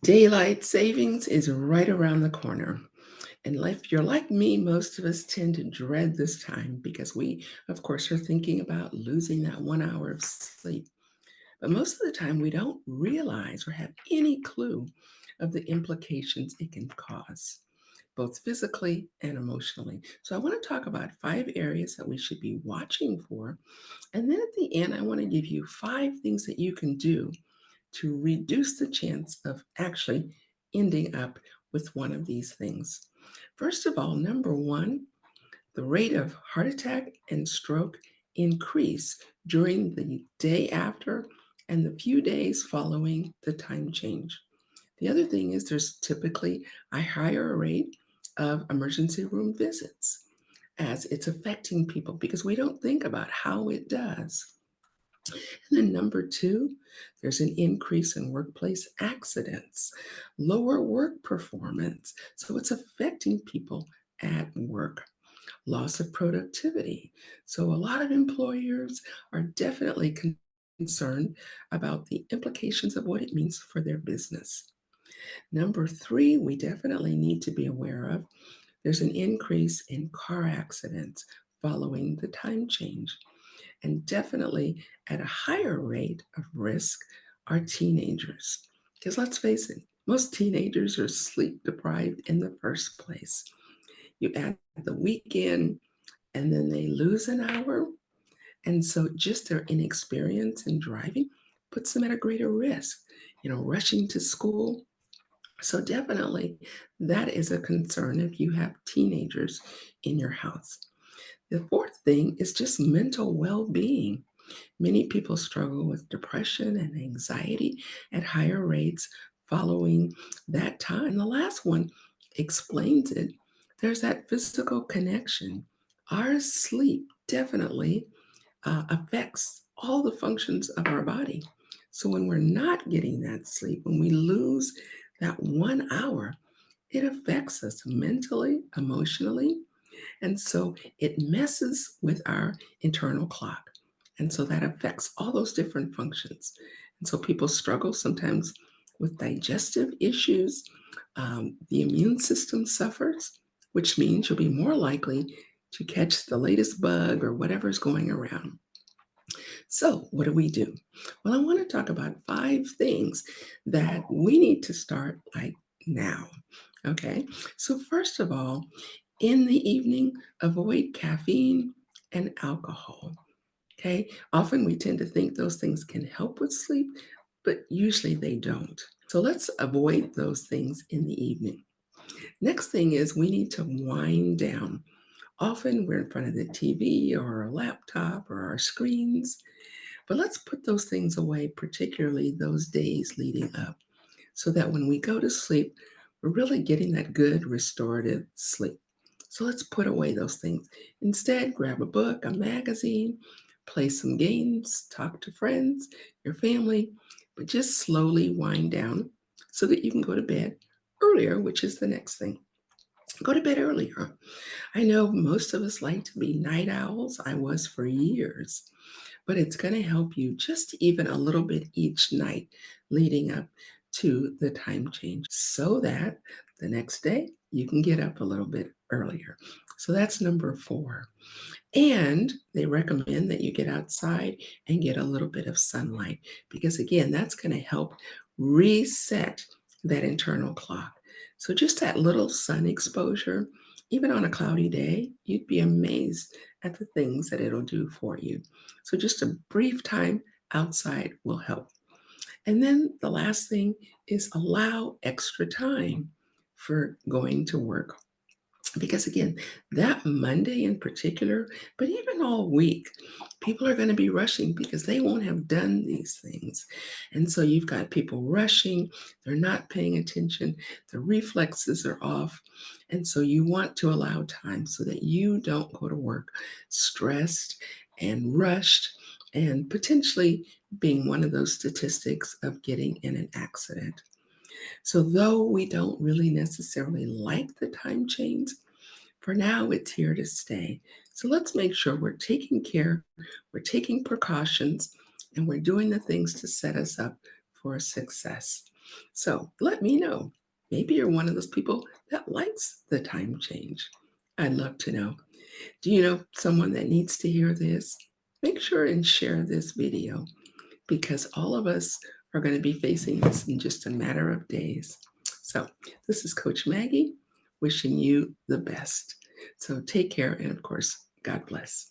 Daylight savings is right around the corner. And if you're like me, most of us tend to dread this time because we, of course, are thinking about losing that 1 hour of sleep. But most of the time, we don't realize or have any clue of the implications it can cause, both physically and emotionally. So, I want to talk about 5 areas that we should be watching for. And then at the end, I want to give you 5 things that you can do to reduce the chance of actually ending up with one of these things. First of all, number one, the rate of heart attack and stroke increase during the day after and the few days following the time change. The other thing is there's typically a higher rate of emergency room visits as it's affecting people because we don't think about how it does. And then number two, there's an increase in workplace accidents, lower work performance. So it's affecting people at work, loss of productivity. So a lot of employers are definitely concerned about the implications of what it means for their business. Number three, we definitely need to be aware of there's an increase in car accidents following the time change. And definitely at a higher rate of risk are teenagers. Because let's face it, most teenagers are sleep deprived in the first place. You add the weekend, and then they lose an hour. And so just their inexperience in driving puts them at a greater risk, rushing to school. So definitely that is a concern if you have teenagers in your house. The fourth thing is just mental well being. Many people struggle with depression and anxiety at higher rates following that time. The last one explains it. There's that physical connection. Our sleep definitely affects all the functions of our body. So when we're not getting that sleep, when we lose that 1 hour, it affects us mentally, emotionally, and so it messes with our internal clock. And so that affects all those different functions. And so people struggle sometimes with digestive issues. The immune system suffers, which means you'll be more likely to catch the latest bug or whatever's going around. So, what do we do? Well, I want to talk about 5 things that we need to start like now. Okay. So, first of all, in the evening, avoid caffeine and alcohol. Okay. Often we tend to think those things can help with sleep, but usually they don't. So let's avoid those things in the evening. Next thing is we need to wind down. Often we're in front of the TV or our laptop or our screens, but let's put those things away, particularly those days leading up, so that when we go to sleep, we're really getting that good restorative sleep. So let's put away those things. Instead, grab a book, a magazine, play some games, talk to friends, your family, but just slowly wind down so that you can go to bed earlier, which is the next thing. Go to bed earlier. I know most of us like to be night owls. I was for years, but it's going to help you just even a little bit each night leading up to the time change so that the next day you can get up a little bit earlier. So that's number four. And they recommend that you get outside and get a little bit of sunlight because, again, that's going to help reset that internal clock. So, just that little sun exposure, even on a cloudy day, you'd be amazed at the things that it'll do for you. So, just a brief time outside will help. And then the last thing is allow extra time for going to work because again, that Monday in particular, but even all week, people are going to be rushing because they won't have done these things. And so you've got people rushing, they're not paying attention, the reflexes are off. And so you want to allow time so that you don't go to work stressed and rushed and potentially being one of those statistics of getting in an accident. So, though we don't really necessarily like the time change, for now, it's here to stay. So let's make sure we're taking care, we're taking precautions, and we're doing the things to set us up for success. So let me know. Maybe you're one of those people that likes the time change. I'd love to know. Do you know someone that needs to hear this? Make sure and share this video because all of us are going to be facing this in just a matter of days. So, this is Coach Maggie wishing you the best. So, take care and, of course, God bless.